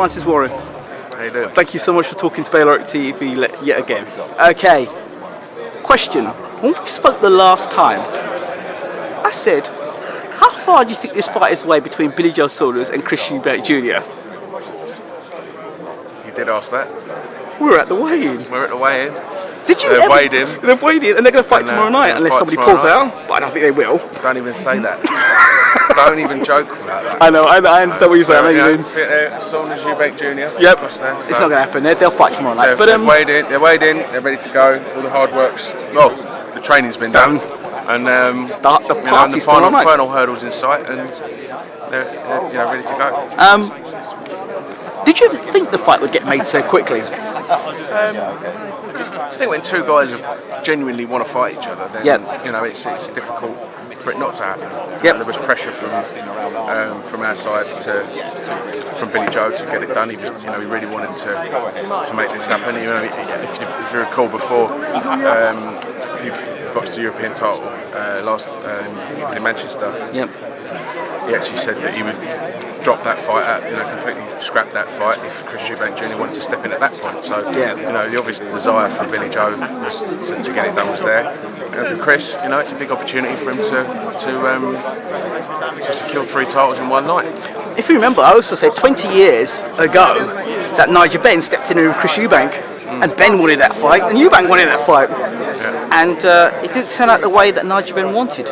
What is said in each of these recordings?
Francis Warren. How you doing? Thank you so much for talking to Baylor TV yet again. Okay, question. When we spoke the last time, I said, how far do you think this fight is away between Billy Joe Saunders and Chris Eubank Jr.? You did ask that. We're at the weigh-in. We're at the weigh-in. Did you They've weighed in. They've weighed in, and they're going to fight tomorrow night, unless somebody pulls out. But I don't think they will. Don't even say that. Don't even joke about that. I know, I understand what you're saying. Sit there, Saunders, Eubank Jr. Yep. It's not going to happen. They'll fight tomorrow night. They're weighed in. They're weighed in. They're ready to go. All the hard work's the training's been done, and the party's tomorrow night. Final hurdles in sight, and they're ready to go. Did you ever think the fight would get made so quickly? I think when two guys genuinely want to fight each other, then it's difficult for it not to happen. Yep. There was pressure from our side from Billy Joe to get it done. He really wanted to make this happen. If you recall before, he boxed the European title last in Manchester. Yep. He actually said that he would drop that fight out, completely scrap that fight if Chris Eubank Jr. wanted to step in at that point. So, the obvious desire from Billy Joe was to get it done was there. And for Chris, it's a big opportunity for him to secure 3 titles in one night. If you remember, I also said 20 years ago that Nigel Benn stepped in with Chris Eubank, and Ben wanted that fight, and Eubank wanted that fight. Yeah. And it didn't turn out the way that Nigel Benn wanted.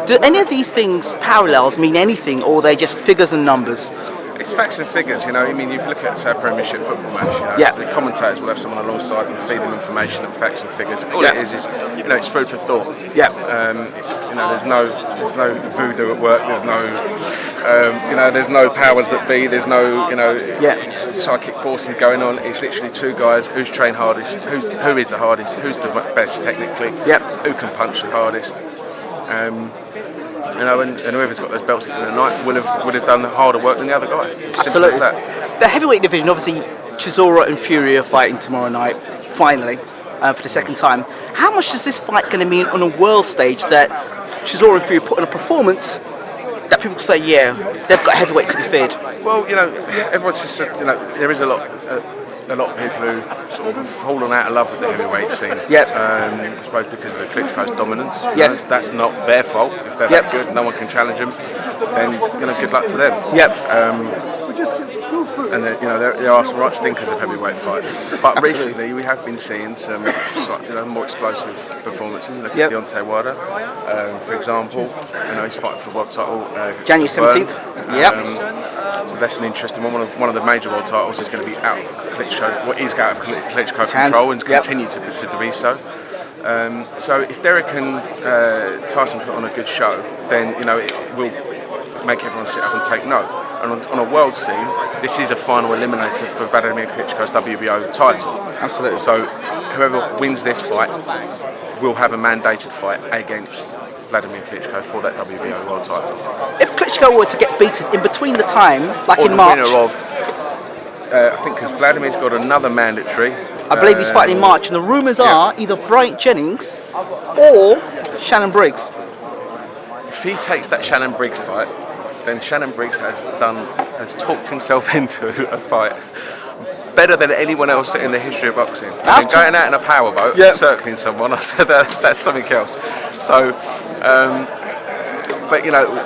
Do any of these things, parallels, mean anything, or are they just figures and numbers? It's facts and figures, you look at a Premiership football match, the commentators will have someone alongside them feed them information and facts and figures. All it is it's food for thought. Yeah. There's no voodoo at work. There's no powers that be. There's no psychic forces going on. It's literally two guys who's trained hardest, who is the hardest, who's the best technically, who can punch the hardest. And whoever's got those belts at the end of the night would have done the harder work than the other guy. Absolutely. The heavyweight division, obviously, Chisora and Fury are fighting tomorrow night, finally, for the second time. How much is this fight going to mean on a world stage that Chisora and Fury put on a performance that people say, they've got a heavyweight to be feared? Well, everyone's just there is a lot of people who sort of have fallen out of love with the heavyweight scene. Yep. I suppose because of the Klitschko's dominance. Yes. That's not their fault. If they're that good, no one can challenge them. Then good luck to them. Yep. And there are some right stinkers of heavyweight fights. But recently we have been seeing some more explosive performances. Look at Deontay Wilder, for example. He's fighting for the world title. January 17th. So that's an interesting one. One of the major world titles is going to be out of Klitschko. What is out of Klitschko control and continue to be so. So if Derek and Tyson put on a good show, then it will make everyone sit up and take note. And on a world scene, this is a final eliminator for Vladimir Klitschko's WBO title. Absolutely. So whoever wins this fight will have a mandated fight against Vladimir Klitschko for that WBO world title. If Klitschko were to get beaten in between the time, like or in March, winner of, I think because Vladimir's got another mandatory. I believe he's fighting in March, and the rumours are either Bryant Jennings or Shannon Briggs. If he takes that Shannon Briggs fight, then Shannon Briggs has talked himself into a fight better than anyone else in the history of boxing. Going out in a powerboat, circling someone, I said that's something else. So, but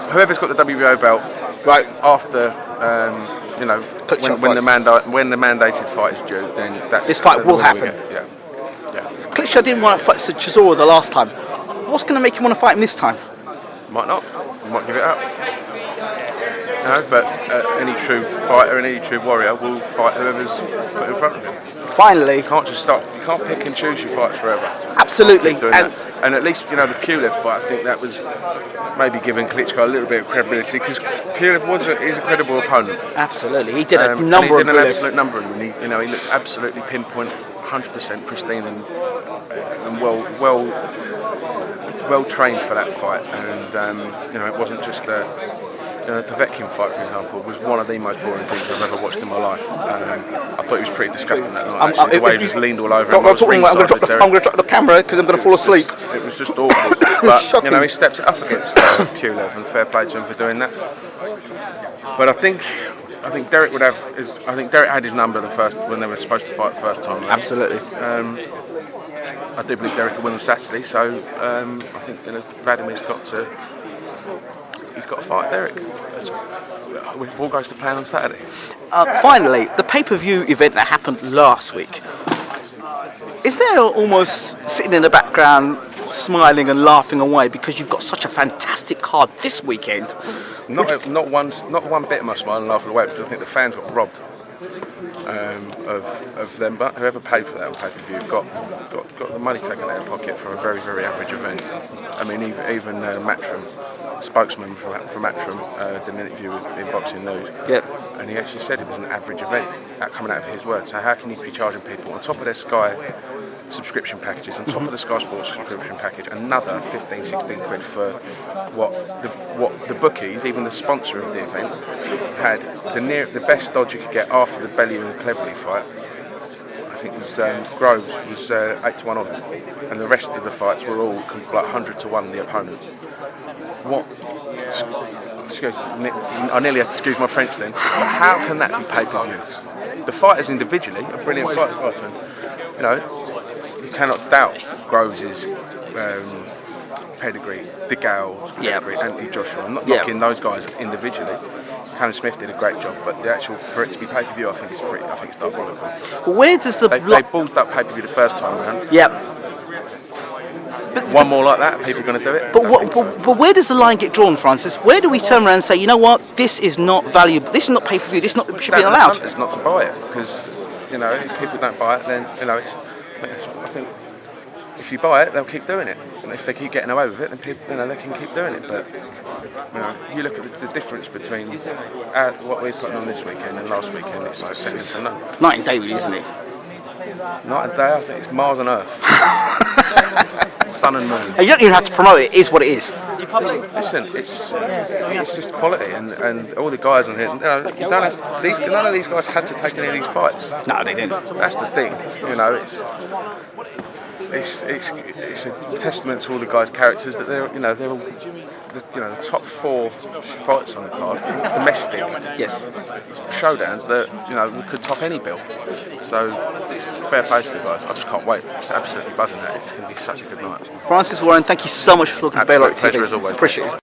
whoever's got the WBO belt, right after, when the mandated fight is due, then this fight will happen. Klitschko didn't want to fight Chisora the last time. What's going to make him want to fight him this time? Might not. He might give it up. But any true fighter and any true warrior will fight whoever's put in front of him. Finally. You can't just stop. You can't pick and choose your fights forever. Absolutely. And at least, the Pulev fight, I think that was maybe giving Klitschko a little bit of credibility because Pulev is a credible opponent. Absolutely. He did a number of an absolute number of them. He looked absolutely pinpoint, 100% pristine and well trained for that fight. And, it wasn't just the Povetkin fight, for example, was one of the most boring things I've ever watched in my life. I thought he was pretty disgusting that night. The way he just leaned all over him. I'm going to drop the camera because I'm going to fall asleep. It was just awful. But he stepped it up against Pulev, and fair play to him for doing that. But I think I think Derek would have. I think Derek had his number when they were supposed to fight the first time. Right? Absolutely. I do believe Derek will win on Saturday, so I think Vladimir's got to fight Derek. If all goes to plan on Saturday. Finally, the pay-per-view event that happened last week. Is there almost sitting in the background, smiling and laughing away because you've got such a fantastic card this weekend? Not one bit of my smile and laughing away, because I think the fans got robbed of them. But whoever paid for that on pay-per-view got the money taken out of their pocket for a very, very average event. I mean, even Matchroom, spokesman from Matchroom, did an interview in Boxing News. Yep. And he actually said it was an average event, coming out of his words. So how can you be charging people on top of their Sky subscription packages, on top of the Sky Sports subscription package, another 15, 16 quid for what the bookies, even the sponsor of the event, had the best odds you could get after the Bellew and Cleverly fight. I think it was Groves was 8 to 1 on, and the rest of the fights were all like 100 to 1 the opponents. I nearly had to excuse my French then. But how can that be pay-per-view? The fighters individually are brilliant fighters. You know, you cannot doubt Groves' pedigree, DeGale's pedigree, Anthony Joshua. I'm not knocking those guys individually. Callum Smith did a great job, but for it to be pay-per-view, I think it's diabolical. Where does they ballsed up pay-per-view the first time around? Yep. One more like that, people are going to do it. But where does the line get drawn, Francis? Where do we turn around and say, you know what, this is not valuable, this is not pay-per-view, this should be allowed? It's not to buy it, because if people don't buy it, then I think if you buy it, they'll keep doing it, and if they keep getting away with it, then people, they can keep doing it. But you look at the difference between what we're putting on this weekend and last weekend. It's like second to none. Night and day, really, isn't it? Night and day. I think it's Mars and Earth. Sun and moon. You don't even have to promote it. It is what it is. Listen, it's just quality, and all the guys on here. None of these guys had to take any of these fights. No, they didn't. That's the thing. It's a testament to all the guys' characters that they're all the top 4 fights on the card, domestic showdowns that could top any bill. So fair play to the guys. I just can't wait. It's absolutely buzzing. It's going to be such a good night. Francis Warren, thank you so much for talking to BWTMONLINE TV. Pleasure as always. Appreciate it.